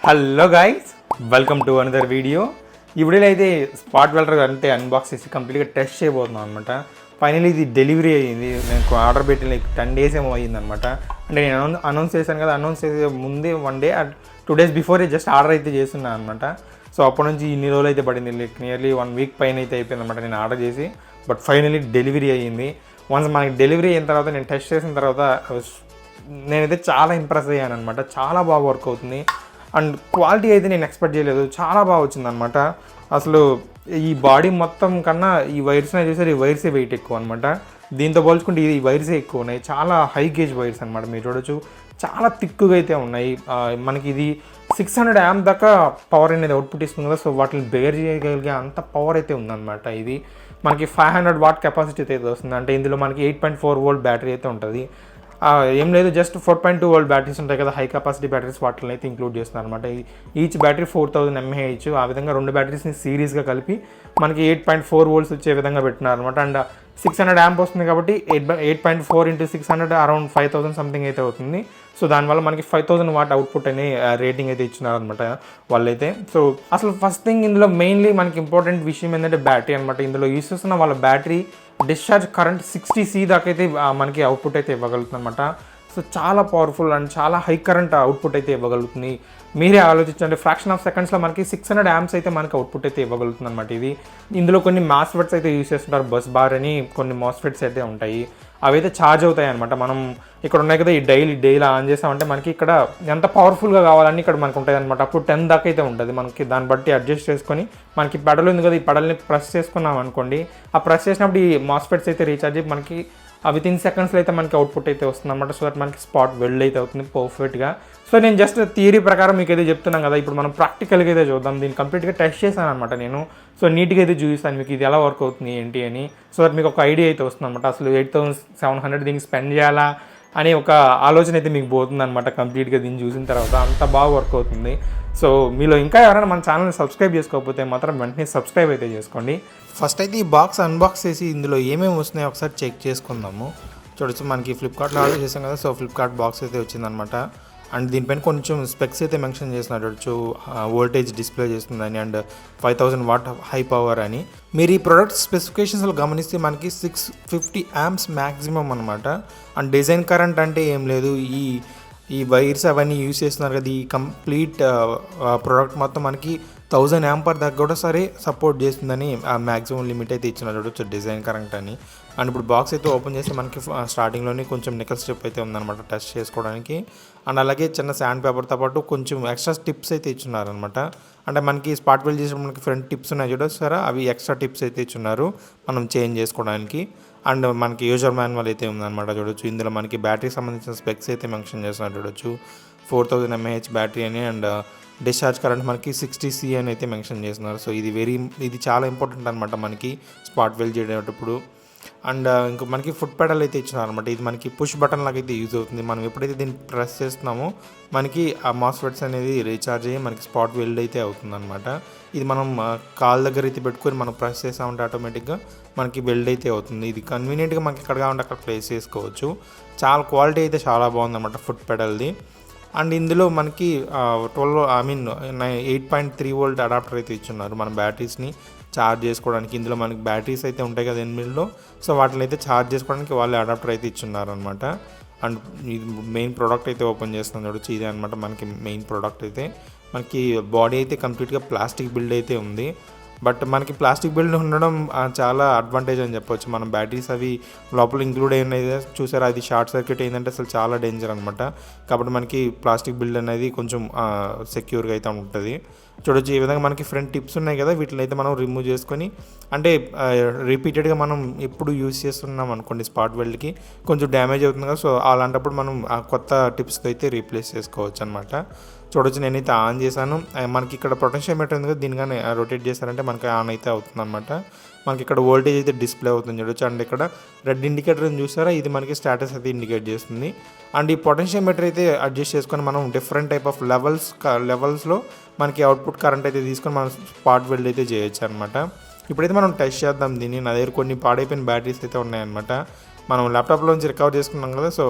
Hello guys, welcome to another video. ఈ వీడియోలో అయితే స్పాట్ వెల్డర్ అంటే అన్బాక్స్ చేసి కంప్లీట్గా టెస్ట్ చేయబోతున్నాను అనమాట. ఫైనల్లీ ఇది డెలివరీ అయ్యింది. నేను ఆర్డర్ పెట్టి 10 days ఏమో అయ్యిందనమాట. అంటే నేను అనౌన్స్ చేశాను కదా, అనౌన్స్ చేసే ముందే 1 day 2 days before just order అయితే చేస్తున్నాను అనమాట. సో అప్పటి నుంచి ఇన్ని రోజులు అయితే పడింది, నియర్లీ 1 week పైన అయితే అయిపోయింది అనమాట నేను ఆర్డర్ చేసి. బట్ ఫైనల్లీ డెలివరీ అయ్యింది. వన్స్ మనకి డెలివరీ అయిన తర్వాత నేను టెస్ట్ చేసిన తర్వాత నేనైతే చాలా ఇంప్రెస్ అయ్యాను అనమాట. చాలా బాగా వర్క్ అవుతుంది అండ్ క్వాలిటీ అయితే నేను ఎక్స్పెక్ట్ చేయలేదు, చాలా బాగా వచ్చిందనమాట. అసలు ఈ బాడీ మొత్తం కన్నా ఈ వైర్స్ చూసారు, ఈ వైర్సే వెయిట్ ఎక్కువ అనమాట. దీంతో పోల్చుకుంటే ఈ వైర్సే ఎక్కువ ఉన్నాయి, చాలా హై గేజ్ వైర్స్ అనమాట. మీరు చూడొచ్చు, చాలా థిక్గా అయితే ఉన్నాయి. మనకి ఇది 600 amp దాకా పవర్ అనేది అవుట్పుట్ ఇస్తుంది కదా, సో వాటిని బేర్ చేయగలిగే అంత పవర్ అయితే ఉందన్నమాట. ఇది మనకి 500 watt కెపాసిటీ అయితే వస్తుంది. అంటే ఇందులో మనకి 8.4 volt బ్యాటరీ అయితే ఉంటుంది. ఏం లేదు, జస్ట్ 4.2 volt బ్యాటరీస్ ఉంటాయి కదా, హై కెపాసిటీ బ్యాటరీస్, వాటిని అయితే ఇంక్లూడ్ చేస్తున్నారు అనమాట. Each battery 4000 mAh. ఆ విధంగా 2 బ్యాటరీస్ని సిరీస్గా కలిపి మనకి 8.4 volts వచ్చే విధంగా పెట్టినారు అనమాట. అండ్ 600 amp వస్తుంది కాబట్టి 8.4 into 600 అరౌండ్ 5000 సంథింగ్ అయితే అవుతుంది. సో దానివల్ల మనకి 5000 watt అవుట్పుట్ అనే రేటింగ్ అయితే ఇచ్చినారనమాట వాళ్ళైతే. సో అసలు ఫస్ట్ థింగ్ ఇందులో మెయిన్లీ మనకి ఇంపార్టెంట్ విషయం ఏంటంటే బ్యాటరీ అనమాట. ఇందులో యూస్ చేస్తున్న వాళ్ళ బ్యాటరీ డిశ్చార్జ్ కరెంట్ 60C దాకా అయితే మనకి అవుట్పుట్ అయితే ఇవ్వగలుగుతుంది అనమాట. సో చాలా పవర్ఫుల్ అండ్ చాలా హై కరెంట్ అవుట్పుట్ అయితే ఇవ్వగలుగుతుంది. మీరే ఆలోచించండి, ఫ్రాక్షన్ ఆఫ్ సెకండ్స్లో మనకి 600 amps అయితే మనకి అవుట్పుట్ అయితే ఇవ్వగలుగుతుంది అనమాట. ఇది ఇందులో కొన్ని మాస్ఫెట్స్ అయితే యూస్ చేస్తుంటారు, బస్ బార్ అని కొన్ని మాస్ఫెట్స్ అయితే ఉంటాయి, అవి అయితే ఛార్జ్ అవుతాయి అనమాట. మనం ఇక్కడ ఉన్నాయి కదా, ఈ డైలీ ఆన్ చేసామంటే మనకి ఇక్కడ ఎంత పవర్ఫుల్గా కావాలని ఇక్కడ మనకు ఉంటుంది అనమాట. అప్పుడు 10 దాకా అయితే ఉంటుంది. మనకి దాన్ని బట్టి అడ్జస్ట్ చేసుకొని మనకి పెడల్ ఉంది కదా, ఈ పెడల్ని ప్రెస్ చేసుకున్నాం అనుకోండి, ఆ ప్రెస్ చేసినప్పుడు ఈ మాస్ఫెట్స్ అయితే రీఛార్జ్ అయ్యి మనకి వితిన్ సెకండ్స్లో అయితే మనకి అవుట్పుట్ అయితే వస్తుంది అనమాట. సో దట్ మనకి స్పాట్ వెల్డ్ అయితే అవుతుంది పర్ఫెక్ట్గా. సో నేను జస్ట్ థియరీ ప్రకారం మీకు అయితే చెప్తున్నాను కదా, ఇప్పుడు మనం ప్రాక్టికల్గా అయితే చూద్దాం. దీన్ని కంప్లీట్గా టెస్ట్ చేశాను అనమాట నేను. సో నీట్గా అయితే చూపిస్తాను మీకు ఇది ఎలా వర్క్ అవుతుంది ఏంటి అని. సో దట్ మీకు ఒక ఐడియా అయితే వస్తుంది అనమాట. అసలు 8700 దీనికి స్పెండ్ చేయాలా అనే ఒక ఆలోచన అయితే మీకు పోతుంది అనమాట కంప్లీట్గా దీన్ని చూసిన తర్వాత. అంత బాగా వర్క్ అవుతుంది. సో మీలో ఇంకా ఎవరైనా మన ఛానల్ని సబ్స్క్రైబ్ చేసుకోకపోతే మాత్రం వెంటనే సబ్స్క్రైబ్ అయితే చేసుకోండి. ఫస్ట్ అయితే ఈ బాక్స్ అన్బాక్స్ చేసి ఇందులో ఏమేమి వస్తున్నాయో ఒకసారి చెక్ చేసుకుందాము. చూడొచ్చు, మనకి ఫ్లిప్కార్ట్లో ఆర్డర్ చేసాం కదా, సో ఫ్లిప్కార్ట్ బాక్స్ అయితే వచ్చిందనమాట. అండ్ దీనిపైన కొంచెం స్పెక్స్ అయితే మెన్షన్ చేస్తున్నారు. చూడొచ్చు, వోల్టేజ్ డిస్ప్లే చేస్తుందని అండ్ 5000 watt హై పవర్ అని. మీరు ఈ ప్రోడక్ట్ స్పెసిఫికేషన్స్లో గమనిస్తే మనకి 650 amps మ్యాక్సిమం అనమాట. అండ్ డిజైన్ కరెంట్ అంటే ఏం లేదు, ఈ వైర్స్ అవన్నీ యూజ్ చేస్తున్నారు కదా, ఈ కంప్లీట్ ప్రోడక్ట్ మొత్తం మనకి 1000 amp దాకా కూడా సరే సపోర్ట్ చేస్తుందని ఆ మ్యాక్సిమం లిమిట్ అయితే ఇచ్చినారు. చూడొచ్చు డిజైన్ కరెంట్ అని. అండ్ ఇప్పుడు బాక్స్ అయితే ఓపెన్ చేస్తే మనకి స్టార్టింగ్లోనే కొంచెం నికల్ స్ట్రిప్ అయితే ఉందన్నమాట టెస్ట్ చేసుకోవడానికి. అండ్ అలాగే చిన్న శాండ్ పేపర్తో పాటు కొంచెం ఎక్స్ట్రా టిప్స్ అయితే ఇచ్చున్నారనమాట. అంటే మనకి స్పాట్ వెల్డ్ చేసినప్పుడు మనకి ఫ్రంట్ టిప్స్ ఉన్నాయి చూడొచ్చారా, అవి ఎక్స్ట్రా టిప్స్ అయితే ఇచ్చున్నారు మనం చేంజ్ చేసుకోవడానికి. అండ్ మనకి యూజర్ మాన్యువల్ అయితే ఉందన్నమాట. చూడొచ్చు, ఇందులో మనకి బ్యాటరీకి సంబంధించిన స్పెక్స్ అయితే మెన్షన్ చేస్తున్నారు. చూడొచ్చు, 4000 mAh బ్యాటరీ అని అండ్ డిశ్చార్జ్ కరెంట్ మనకి 60C అని అయితే మెన్షన్ చేస్తున్నారు. సో ఇది చాలా ఇంపార్టెంట్ అనమాట మనకి స్పాట్ వెల్డ్ చేసేటప్పుడు. అండ్ ఇంకా మనకి ఫుట్ పెడల్ అయితే ఇచ్చినారు అనమాట. ఇది మనకి పుష్ బటన్ లాగా అయితే యూజ్ అవుతుంది. మనం ఎప్పుడైతే దీన్ని ప్రెస్ చేస్తున్నామో మనకి ఆ మాస్ఫెట్స్ అనేది రీఛార్జ్ అయ్యి మనకి స్పాట్ వెల్డ్ అయితే అవుతుంది అనమాట. ఇది మనం కాల్ దగ్గర అయితే పెట్టుకొని మనం ప్రెస్ చేసామంటే ఆటోమేటిక్గా మనకి వెల్డ్ అయితే అవుతుంది. ఇది కన్వీనియంట్గా మనకి ఎక్కడ కావాలంటే అక్కడ ప్లేస్ చేసుకోవచ్చు. చాలా క్వాలిటీ అయితే చాలా బాగుందన్నమాట ఫుట్ పెడల్ది. అండ్ ఇందులో మనకి 8.3 volt అడాప్టర్ అయితే ఇచ్చున్నారు మన బ్యాటరీస్ని ఛార్జ్ చేసుకోవడానికి. ఇందులో మనకి బ్యాటరీస్ అయితే ఉంటాయి కదా 8mm, సో వాటిని అయితే ఛార్జ్ చేసుకోవడానికి వాళ్ళే అడాప్టర్ అయితే ఇచ్చున్నారు అనమాట. అండ్ ఇది మెయిన్ ప్రోడక్ట్ అయితే ఓపెన్ చేస్తున్నాను. చూడొచ్చు, ఇదే అనమాట మనకి మెయిన్ ప్రోడక్ట్ అయితే. మనకి బాడీ అయితే కంప్లీట్గా ప్లాస్టిక్ బిల్డ్ అయితే ఉంది. బట్ మనకి ప్లాస్టిక్ బిల్డ్ ఉండడం చాలా అడ్వాంటేజ్ అని చెప్పొచ్చు. మనం బ్యాటరీస్ అవి లోపల ఇంక్లూడ్ అయినది చూసారా, అది షార్ట్ సర్క్యూట్ అయిందంటే అసలు చాలా డేంజర్ అనమాట. కాబట్టి మనకి ప్లాస్టిక్ బిల్డ్ అనేది కొంచెం సెక్యూర్గా అయితే ఉంటుంది. చూడొచ్చు, ఈ విధంగా మనకి ఫ్రంట్ టిప్స్ ఉన్నాయి కదా, వీటిని అయితే మనం రిమూవ్ చేసుకొని, అంటే రిపీటెడ్గా మనం ఎప్పుడు యూజ్ చేస్తున్నాం అనుకోండి స్పాట్ వెల్డ్కి కొంచెం డ్యామేజ్ అవుతుంది కదా, సో అలాంటప్పుడు మనం కొత్త టిప్స్తో అయితే రీప్లేస్ చేసుకోవచ్చు అనమాట. చూడొచ్చు, నేనైతే ఆన్ చేశాను. మనకి ఇక్కడ పొటెన్షియోమీటర్ ఉంది కదా, దీని కానీ రొటేట్ చేశారంటే మనకి ఆన్ అయితే అవుతుంది అనమాట. మనకి ఇక్కడ వోల్టేజ్ అయితే డిస్ప్లే అవుతుంది చూడొచ్చు. అండ్ ఇక్కడ రెడ్ ఇండికేటర్ చూసారా, ఇది మనకి స్టేటస్ అయితే ఇండికేట్ చేస్తుంది. అండ్ ఈ పొటెన్షియోమీటర్ అయితే అడ్జస్ట్ చేసుకొని మనం డిఫరెంట్ టైప్ ఆఫ్ లెవెల్స్లో మనకి అవుట్పుట్ కరెంట్ అయితే తీసుకొని మనం స్పాట్ వెల్డ్ అయితే చేయొచ్చు అనమాట. ఇప్పుడైతే మనం టెస్ట్ చేద్దాం దీన్ని. నా దగ్గర కొన్ని పాడైపోయిన బ్యాటరీస్ అయితే ఉన్నాయన్నమాట. మనం ల్యాప్టాప్లోంచి రికవర్ చేసుకున్నాం కదా. సో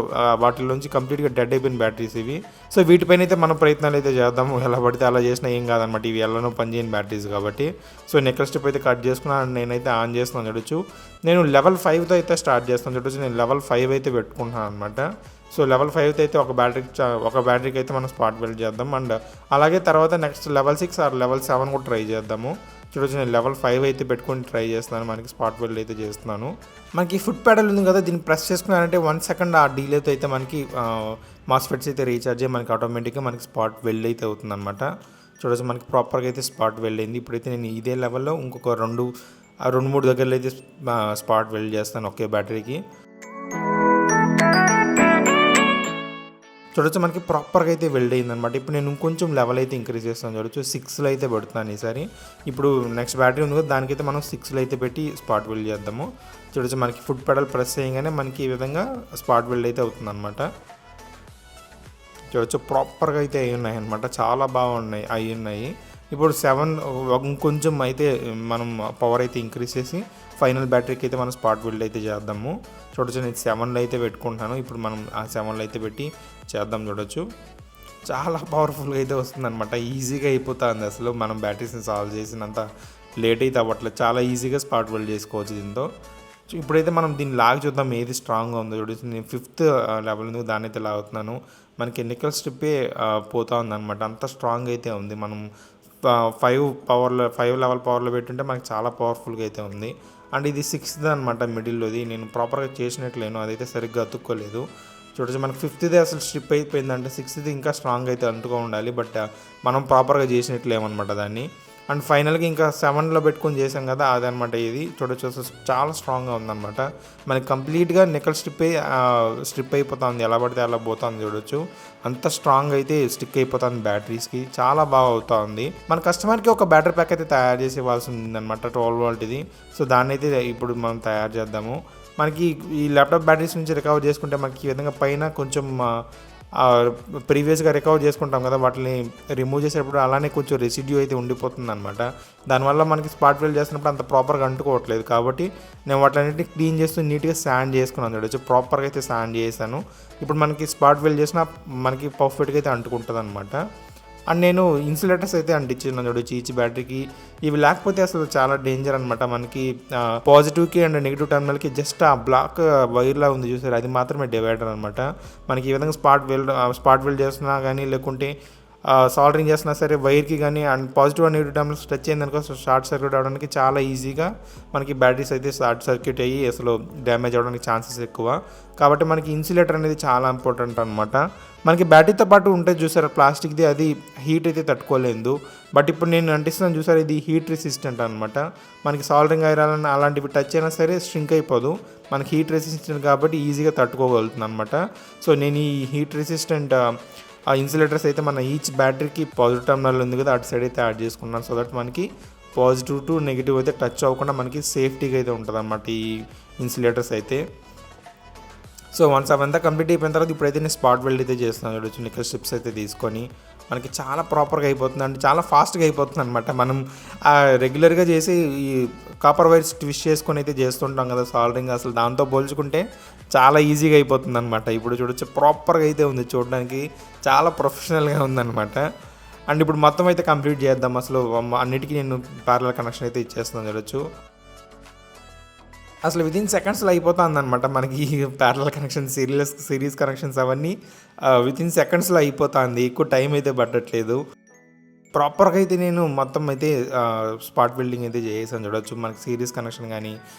వాటిలోంచి కంప్లీట్గా డెడ్ అయిపోయిన బ్యాటరీస్ ఇవి. సో వీటిపైన అయితే మనం ప్రయత్నాలు అయితే చేద్దాము. ఎలా పడితే అలా చేసినా ఏం కాదనమాట, ఇవి ఎలానో పనిచేయని బ్యాటరీస్ కాబట్టి. సో నెక్స్ట్ స్టెప్ అయితే కట్ చేసుకున్నాను, నేనైతే ఆన్ చేస్తున్నాను చూడొచ్చు. నేను లెవెల్ 5తో అయితే స్టార్ట్ చేస్తాను చూడొచ్చు. నేను లెవెల్ 5 అయితే పెట్టుకుంటున్నాను అనమాట. సో లెవెల్ 5 అయితే ఒక బ్యాటరీకి అయితే మనం స్పాట్ వెల్డ్ చేద్దాం. అండ్ అలాగే తర్వాత నెక్స్ట్ లెవెల్ 6 ఆర్ లెవెల్ 7 కూడా ట్రై చేద్దాము. చూడొచ్చు నేను లెవెల్ 5 అయితే పెట్టుకొని ట్రై చేస్తున్నాను, మనకి స్పాట్ వెల్డ్ అయితే చేస్తున్నాను. మనకి ఫుట్ ప్యాడల్ ఉంది కదా, దీన్ని ప్రెస్ చేసుకున్నారంటే 1 సెకండ్ ఆ డీలేతో అయితే మనకి మాస్ఫెట్స్ అయితే రీఛార్జ్ అయ్యి మనకి ఆటోమేటిక్గా మనకి స్పాట్ వెల్డ్ అయితే అవుతుంది అనమాట. చూడొచ్చు మనకి ప్రాపర్గా అయితే స్పాట్ వెల్డ్ అయింది. ఇప్పుడైతే నేను ఇదే లెవెల్లో ఇంకొక 2-3 దగ్గరలో అయితే స్పాట్ వెల్డ్ చేస్తాను ఒకే బ్యాటరీకి. చూడొచ్చు మనకి ప్రాపర్గా అయితే వెల్డ్ అయిందనమాట. ఇప్పుడు నేను ఇంకొంచెం లెవెల్ అయితే ఇంక్రీజ్ చేస్తాను చూడొచ్చు. 6లో అయితే పెడుతున్నాను ఈసారి. ఇప్పుడు నెక్స్ట్ బ్యాటరీ ఉంది కదా, దానికైతే మనం 6లో అయితే పెట్టి స్పాట్ వెల్డ్ చేద్దాము. చూడొచ్చు మనకి ఫుట్ పెడల్ ప్రెస్ చేయగానే మనకి ఈ విధంగా స్పాట్ వెల్డ్ అయితే అవుతుందన్నమాట. చూడొచ్చు ప్రాపర్గా అయితే అయి ఉన్నాయి అనమాట, చాలా బాగున్నాయి అయి ఉన్నాయి. ఇప్పుడు 7 ఇంకొంచెం అయితే మనం పవర్ అయితే ఇంక్రీజ్ చేసి ఫైనల్ బ్యాటరీకి అయితే మనం స్పాట్ వెల్డ్ అయితే చేద్దాము. చూడొచ్చు నేను 7లో అయితే పెట్టుకుంటాను. ఇప్పుడు మనం ఆ 7లో అయితే పెట్టి చేద్దాం. చూడొచ్చు చాలా పవర్ఫుల్గా అయితే వస్తుందన్నమాట, ఈజీగా అయిపోతుంది. అసలు మనం బ్యాటరీస్ని సాల్వ్ చేసినంత లేట్ అయితే అవ్వట్లేదు, చాలా ఈజీగా స్పాట్ వెల్డ్ చేసుకోవచ్చు దీంతో. ఇప్పుడైతే మనం దీన్ని లాగి చూద్దాం ఏది స్ట్రాంగ్గా ఉందో. చూడొచ్చు నేను 5th లెవెల్ ఉంది, దాన్ని అయితే లాగుతున్నాను. మనకి ఎన్నికల స్ట్రిప్పే పోతా ఉందన్నమాట, అంత స్ట్రాంగ్ అయితే ఉంది. మనం 5 లెవెల్ పవర్లో పెట్టుంటే మనకి చాలా పవర్ఫుల్గా అయితే ఉంది. అండ్ ఇది 6th అనమాట మిడిల్లోది, నేను ప్రాపర్గా చేసినట్లేను, అదైతే సరిగ్గా అతుక్కోలేదు. చూడొచ్చు మనకి 5th అసలు స్ట్రిప్ అయిపోయిందంటే 6th ఇంకా స్ట్రాంగ్ అయితే అంటుగా ఉండాలి, బట్ మనం ప్రాపర్గా చేసినట్లేమన్నమాట దాన్ని. అండ్ ఫైనల్గా ఇంకా 7లో పెట్టుకొని చేసాం కదా, అదనమాట ఇది. చూడొచ్చు అసలు చాలా స్ట్రాంగ్గా ఉందన్నమాట. మనకి కంప్లీట్గా నికల్ స్ట్రిప్ అయిపోతుంది, ఎలా పడితే అలా పోతుంది. చూడొచ్చు అంత స్ట్రాంగ్ అయితే స్టిక్ అయిపోతుంది బ్యాటరీస్కి, చాలా బాగా అవుతుంది. మన కస్టమర్కి ఒక బ్యాటరీ ప్యాక్ అయితే తయారు చేసి ఇవ్వాల్సి ఉందన్నమాట, 12 వోల్ట్ ఇది. సో దాన్ని అయితే ఇప్పుడు మనం తయారు చేద్దాము. మనకి ఈ ల్యాప్టాప్ బ్యాటరీస్ నుంచి రికవర్ చేసుకుంటే మనకి ఈ విధంగా పైన కొంచెం ప్రీవియస్గా రికవర్ చేసుకుంటాం కదా, వాటిని రిమూవ్ చేసేటప్పుడు అలానే కొంచెం రెసిడ్యూ అయితే ఉండిపోతుంది అనమాట. దానివల్ల మనకి స్పాట్ వెల్డ్ చేసినప్పుడు అంత ప్రాపర్గా అంటుకోవట్లేదు. కాబట్టి నేను వాటిని క్లీన్ చేస్తూ నీట్గా శాండ్ చేసుకున్నాను. చూడొచ్చు ప్రాపర్గా అయితే శాండ్ చేశాను. ఇప్పుడు మనకి స్పాట్ వెల్డ్ చేసినా మనకి పర్ఫెక్ట్గా అయితే అంటుకుంటుంది అనమాట. అండ్ నేను ఇన్సులేటర్స్ అయితే అంటించాను చూడొచ్చు ఈచ్ బ్యాటరీకి. ఇవి లేకపోతే అసలు చాలా డేంజర్ అనమాట. మనకి పాజిటివ్కి అండ్ నెగిటివ్ టర్మినల్కి జస్ట్ ఆ బ్లాక్ వైర్లా ఉంది చూసారు, అది మాత్రమే డివైడర్ అనమాట. మనకి ఈ విధంగా స్పాట్ వెల్డ్ చేస్తున్నా కానీ లేకుంటే సాల్డరింగ్ చేసినా సరే వైర్కి కానీ and positive and negative terminals touch అయిందనుకో షార్ట్ సర్క్యూట్ అవ్వడానికి చాలా ఈజీగా మనకి బ్యాటరీస్ అయితే షార్ట్ సర్క్యూట్ అయ్యి అసలు డ్యామేజ్ అవ్వడానికి ఛాన్సెస్ ఎక్కువ. కాబట్టి మనకి ఇన్సులేటర్ అనేది చాలా ఇంపార్టెంట్ అనమాట. మనకి బ్యాటరీతో పాటు ఉంటే చూసారు ప్లాస్టిక్ది, అది హీట్ అయితే తట్టుకోలేదు. బట్ ఇప్పుడు నేను అంటిస్తున్నాను చూసారు, ఇది హీట్ రెసిస్టెంట్ అనమాట. మనకి సాల్డరింగ్ ఐరన్ అలాంటివి టచ్ అయినా సరే స్ట్రింక్ అయిపోదు, మనకి హీట్ రెసిస్టెంట్ కాబట్టి ఈజీగా తట్టుకోగలుగుతుంది అనమాట. సో నేను ఈ హీట్ రెసిస్టెంట్ ఆ ఇన్సులేటర్స్ అయితే మన ఈచ్ బ్యాటరీకి పాజిటివ్ టర్మినల్ ఉంది కదా, అటు సైడ్ అయితే యాడ్ చేసుకున్నాను. సో దట్ మనకి పాజిటివ్ టు నెగిటివ్ అయితే టచ్ అవ్వకుండా మనకి సేఫ్టీగా అయితే ఉంటుంది అన్నమాట ఈ ఇన్సులేటర్స్ అయితే. సో వన్స్ అవంతా కంప్లీట్ అయిపోయిన తర్వాత ఇప్పుడైతే నేను స్పాట్ వెల్డ్ అయితే చేస్తున్నాను. చూడొచ్చు నికల్ స్ట్రిప్స్ అయితే తీసుకొని మనకి చాలా ప్రాపర్గా అయిపోతుంది, అంటే చాలా ఫాస్ట్గా అయిపోతుంది అనమాట. మనం రెగ్యులర్గా చేసి ఈ కాపర్ వైర్స్ ట్విస్ట్ చేసుకొని అయితే చేస్తుంటాం కదా సాల్డరింగ్, అసలు దాంతో పోల్చుకుంటే చాలా ఈజీగా అయిపోతుంది అనమాట. ఇప్పుడు చూడొచ్చు ప్రాపర్గా అయితే ఉంది, చూడడానికి చాలా ప్రొఫెషనల్గా ఉందన్నమాట. అండ్ ఇప్పుడు మొత్తం అయితే కంప్లీట్ చేద్దాం. అసలు అన్నిటికీ నేను ప్యారలల్ కనెక్షన్ అయితే ఇచ్చేస్తున్నాను. చూడొచ్చు అసలు వితిన్ సెకండ్స్లో అయిపోతుంది అనమాట మనకి ప్యారలల్ కనెక్షన్, సిరీస్ కనెక్షన్స్ అవన్నీ వితిన్ సెకండ్స్లో అయిపోతుంది, ఎక్కువ టైం అయితే పట్టట్లేదు. ప్రాపర్గా అయితే నేను మొత్తం అయితే స్పాట్ వెల్డింగ్ అయితే చేసాను. చూడొచ్చు మనకి సిరీస్ కనెక్షన్ కానీ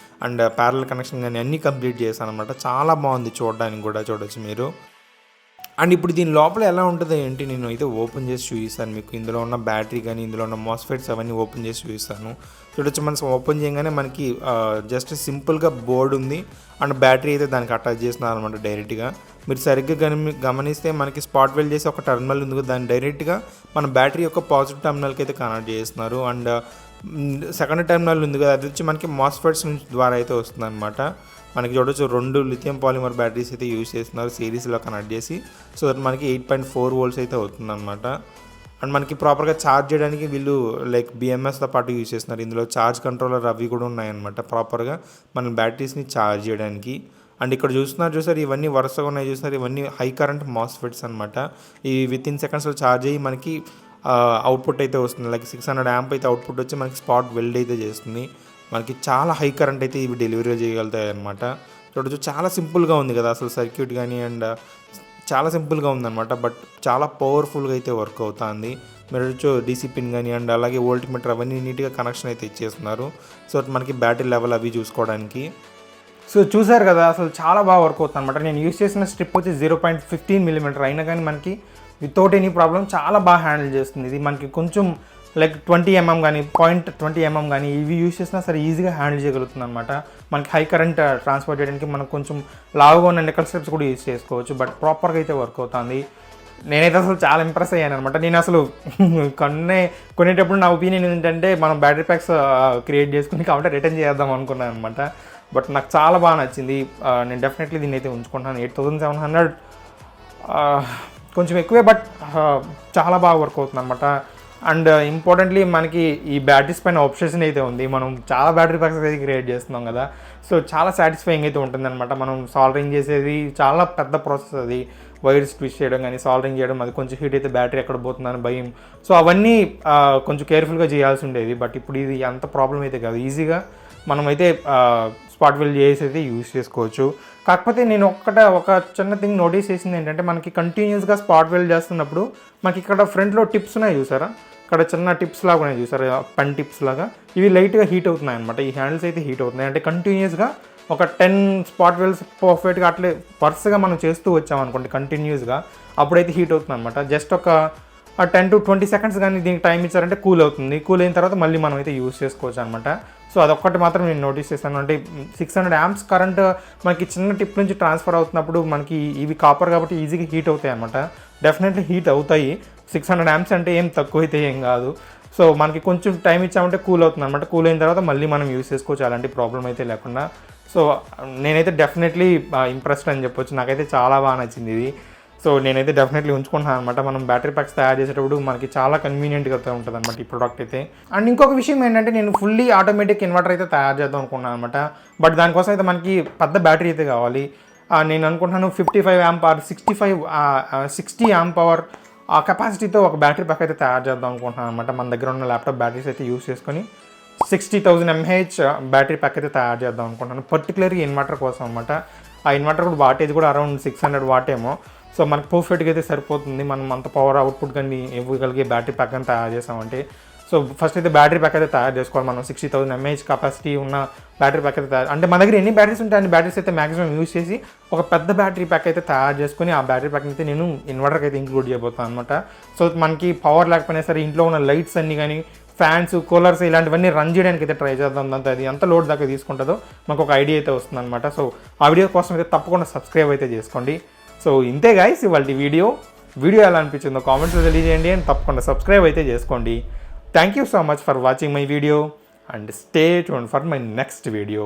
అండ్ ప్యారలల్ కనెక్షన్ కానీ అన్నీ కంప్లీట్ చేశాను అనమాట. చాలా బాగుంది చూడడానికి కూడా, చూడొచ్చు మీరు. అండ్ ఇప్పుడు దీని లోపల ఎలా ఉంటుందో ఏంటి నేను అయితే ఓపెన్ చేసి చూపిస్తాను మీకు. ఇందులో ఉన్న బ్యాటరీ కానీ ఇందులో ఉన్న మాస్ఫెట్స్ అవన్నీ ఓపెన్ చేసి చూపిస్తాను. చూడొచ్చు మనం ఓపెన్ చేయగానే మనకి జస్ట్ సింపుల్గా బోర్డు ఉంది అండ్ బ్యాటరీ అయితే దానికి అటాచ్ చేస్తున్నారు అనమాట డైరెక్ట్గా. మీరు సరిగ్గా గమనిస్తే మనకి స్పాట్ వెల్డ్ చేసి ఒక టర్మినల్ ఉంది కదా, దాన్ని డైరెక్ట్గా మన బ్యాటరీ యొక్క పాజిటివ్ టర్మినల్కి అయితే కనెక్ట్ చేస్తున్నారు. అండ్ సెకండ్ టర్మినల్ ఉంది కదా, అది వచ్చి మనకి మాస్ఫెట్స్ నుంచి ద్వారా అయితే వస్తుంది అనమాట. మనకి చూడొచ్చు 2 లిథియం పాలిమర్ బ్యాటరీస్ అయితే యూజ్ చేస్తున్నారు సిరీస్లో కనెక్ట్ చేసి. సో దట్ మనకి 8.4 వోల్ట్స్ అయితే అవుతుంది అనమాట. అండ్ మనకి ప్రాపర్గా ఛార్జ్ చేయడానికి వీళ్ళు లైక్ బిఎంఎస్తో పాటు యూజ్ చేస్తున్నారు. ఇందులో ఛార్జ్ కంట్రోలర్ అవి కూడా ఉన్నాయన్నమాట ప్రాపర్గా మన బ్యాటరీస్ని ఛార్జ్ చేయడానికి. అండ్ ఇక్కడ చూసారు ఇవన్నీ వరుసగా ఉన్నాయి చూసారు, ఇవన్నీ హై కరెంట్ మాస్ఫెట్స్ అనమాట. ఈ వితిన్ సెకండ్స్లో ఛార్జ్ అయ్యి మనకి అవుట్పుట్ అయితే వస్తుంది. లైక్ 600 యాంప్ అయితే అవుట్పుట్ వచ్చి మనకి స్పాట్ వెల్డ్ అయితే చేస్తుంది. మనకి చాలా హై కరెంట్ అయితే ఇవి డెలివరీ చేయగలుగుతాయి అనమాట. చూడొచ్చు చాలా సింపుల్గా ఉంది కదా అసలు సర్క్యూట్ కానీ, అండ్ చాలా సింపుల్గా ఉందన్నమాట. బట్ చాలా పవర్ఫుల్గా అయితే వర్క్ అవుతుంది. మీరు డీసీ పిన్ కానీ అండ్ అలాగే వోల్ట్మీటర్ అవన్నీ నీట్గా కనెక్షన్ అయితే ఇచ్చేస్తున్నారు. సో మనకి బ్యాటరీ లెవెల్ అవి చూసుకోవడానికి. సో చూసారు కదా అసలు చాలా బాగా వర్క్ అవుతుంది అనమాట. నేను యూజ్ చేసిన స్ట్రిప్ వచ్చి 0.15 mm అయినా కానీ మనకి వితౌట్ ఎనీ ప్రాబ్లం చాలా బాగా హ్యాండిల్ చేస్తుంది. ఇది మనకి కొంచెం లైక్ 20 mm కానీ 0.20 mm కానీ ఇవి యూజ్ చేసినా సరే ఈజీగా హ్యాండిల్ చేయగలుగుతుంది అనమాట. మనకి హై కరెంట్ ట్రాన్స్ఫర్ చేయడానికి మనకు కొంచెం లావుగా ఉన్న నికల్ స్ట్రిప్స్ కూడా యూజ్ చేసుకోవచ్చు. బట్ ప్రాపర్గా అయితే వర్క్ అవుతుంది. నేనైతే అసలు చాలా ఇంప్రెస్ అయ్యాను అనమాట. నేను అసలు కొనేటప్పుడు నా ఒపీనియన్ ఏంటంటే మనం బ్యాటరీ ప్యాక్స్ క్రియేట్ చేసుకుని కాబట్టి రిటర్న్ చేద్దాం అనుకున్నాను అనమాట. బట్ నాకు చాలా బాగా నచ్చింది. నేను డెఫినెట్లీ దీన్ని అయితే ఉంచుకుంటాను. 8700 కొంచెం ఎక్కువే, బట్ చాలా బాగా వర్క్ అవుతుంది అనమాట. అండ్ ఇంపార్టెంట్లీ మనకి ఈ బ్యాటరీస్ పైన ఆప్షన్ అయితే ఉంది. మనం చాలా బ్యాటరీ ప్యాక్స్ అయితే క్రియేట్ చేస్తున్నాం కదా, సో చాలా సాటిస్ఫైయింగ్ అయితే ఉంటుంది అనమాట. మనం సాల్డరింగ్ చేసేది చాలా పెద్ద ప్రాసెస్, అది వైర్స్ ట్విస్ట్ చేయడం కానీ సాల్డరింగ్ చేయడం, అది కొంచెం హీట్ అయితే బ్యాటరీ ఎక్కడ పోతుందని భయం. సో అవన్నీ కొంచెం కేర్ఫుల్గా చేయాల్సి ఉండేది. బట్ ఇప్పుడు ఇది అంత ప్రాబ్లం అయితే కాదు, ఈజీగా మనమైతే స్పాట్ వెల్డ్ చేసి అయితే యూజ్ చేసుకోవచ్చు. కాకపోతే నేను ఒక చిన్న థింగ్ నోటీస్ చేసింది ఏంటంటే, మనకి కంటిన్యూస్గా స్పాట్ వెల్డ్ చేస్తున్నప్పుడు మనకి ఇక్కడ ఫ్రంట్లో టిప్స్ ఉన్నాయి చూసారా, ఇక్కడ చిన్న టిప్స్ లాగా ఉన్నాయి చూసారా, పెన్ టిప్స్ లాగా, ఇవి లైట్గా హీట్ అవుతున్నాయి అనమాట. ఈ హ్యాండిల్స్ అయితే హీట్ అవుతున్నాయి. అంటే కంటిన్యూస్గా ఒక 10 స్పాట్ వెల్స్ పర్ఫెక్ట్గా అట్లే వరుసగా మనం చేస్తూ వచ్చామనుకోండి కంటిన్యూస్గా, అప్పుడైతే హీట్ అవుతుంది అనమాట. జస్ట్ ఒక 10 to 20 seconds కానీ దీనికి టైం ఇచ్చారంటే కూల్ అవుతుంది. కూల్ అయిన తర్వాత మళ్ళీ మనం అయితే యూజ్ చేసుకోవచ్చు అనమాట. సో అదొక్కటి మాత్రం నేను నోటీస్ చేస్తాను. అంటే 600 amps కరెంట్ మనకి చిన్న టిప్ నుంచి ట్రాన్స్ఫర్ అవుతున్నప్పుడు మనకి ఇవి కాపర్ కాబట్టి ఈజీగా హీట్ అవుతాయి అనమాట. డెఫినెట్లీ హీట్ అవుతాయి. 600 amps అంటే ఏం తక్కువ అయితే ఏం కాదు. సో మనకి కొంచెం టైం ఇచ్చామంటే కూల్ అవుతుంది అనమాట. కూల్ అయిన తర్వాత మళ్ళీ మనం యూజ్ చేసుకోవచ్చు, అలాంటి ప్రాబ్లం అయితే లేకుండా. సో నేనైతే డెఫినెట్లీ ఇంప్రెస్డ్ అని చెప్పొచ్చు. నాకైతే చాలా బాగా నచ్చింది ఇది. సో నేనైతే డెఫినెట్లీ ఉంచుకుంటున్నాను అనమాట. మనం బ్యాటరీ ప్యాక్స్ తయారు చేసేటప్పుడు మనకి చాలా కన్వీనియంట్గా ఉంటుంది అనమాట ఈ ప్రోడక్ట్ అయితే. అండ్ ఇంకొక విషయం ఏంటంటే, నేను ఫుల్లీ ఆటోమేటిక్ ఇన్వర్టర్ అయితే తయారు చేద్దాం అనుకున్నాను అనమాట. బట్ దానికోసం అయితే మనకి పెద్ద బ్యాటరీ అయితే కావాలి. నేను అనుకుంటున్నాను 55 amp or 60 amp hour ఆ కెపాసిటీతో ఒక బ్యాటరీ ప్యాక్ అయితే తయారు చేద్దాం అనుకుంటున్నాను అనమాట. మన దగ్గర ఉన్న ల్యాప్టాప్ బ్యాటరీస్ అయితే యూస్ చేసుకొని 60,000 mAh బ్యాటరీ ప్యాక్ అయితే తయారు చేద్దాం అనుకుంటున్నాను, పర్టికులర్గా ఇన్వర్టర్ కోసం అనమాట. ఆ ఇన్వర్టర్ కూడా వాటేజ్ కూడా అరౌండ్ 600 watt ఏమో. సో మనకు పర్ఫెక్ట్గా అయితే సరిపోతుంది. మనం అంత పవర్ అవుట్పుట్ కానీ ఇవ్వగలిగే బ్యాటరీ ప్యాక్ అని తయారు చేసామంటే. సో ఫస్ట్ అయితే బ్యాటరీ ప్యాక్ అయితే తయారు చేసుకోవాలి. మనం 60,000 mAh కెపాసిటీ ఉన్న బ్యాటరీ ప్యాక్ అయితే అంటే మన దగ్గర ఎన్ని బ్యాటరీస్ ఉంటాయి అన్ని బ్యాటరీస్ అయితే మ్యాక్సిమం యూజ్ చేసి ఒక పెద్ద బ్యాటరీ ప్యాక్ అయితే తయారు చేసుకొని ఆ బ్యాటరీ ప్యాక్ అయితే నేను ఇన్వర్టర్కి అయితే ఇంక్లూడ్ చేయబోతాను అనమాట. సో మనకి పవర్ లేకపోయినా సరే ఇంట్లో ఉన్న లైట్స్ అన్ని కానీ, ఫ్యాన్స్, కూలర్స్ ఇలాంటివన్నీ రన్ చేయడానికి అయితే ట్రై చేద్దాం. దాంతో అది ఎంత లోడ్ దాకా తీసుకుంటుందో మాకు ఒక ఐడియా అయితే వస్తుంది అనమాట. సో ఆ వీడియో కోసం అయితే తప్పకుండా సబ్స్క్రైబ్ అయితే చేసుకోండి. సో ఇంతే గైస్ ఇవాళ వీడియో ఎలా అనిపించిందో కామెంట్స్లో తెలియజేయండి. అండ్ తప్పకుండా సబ్స్క్రైబ్ అయితే చేసుకోండి. Thank you so much for watching my video and stay tuned for my next video.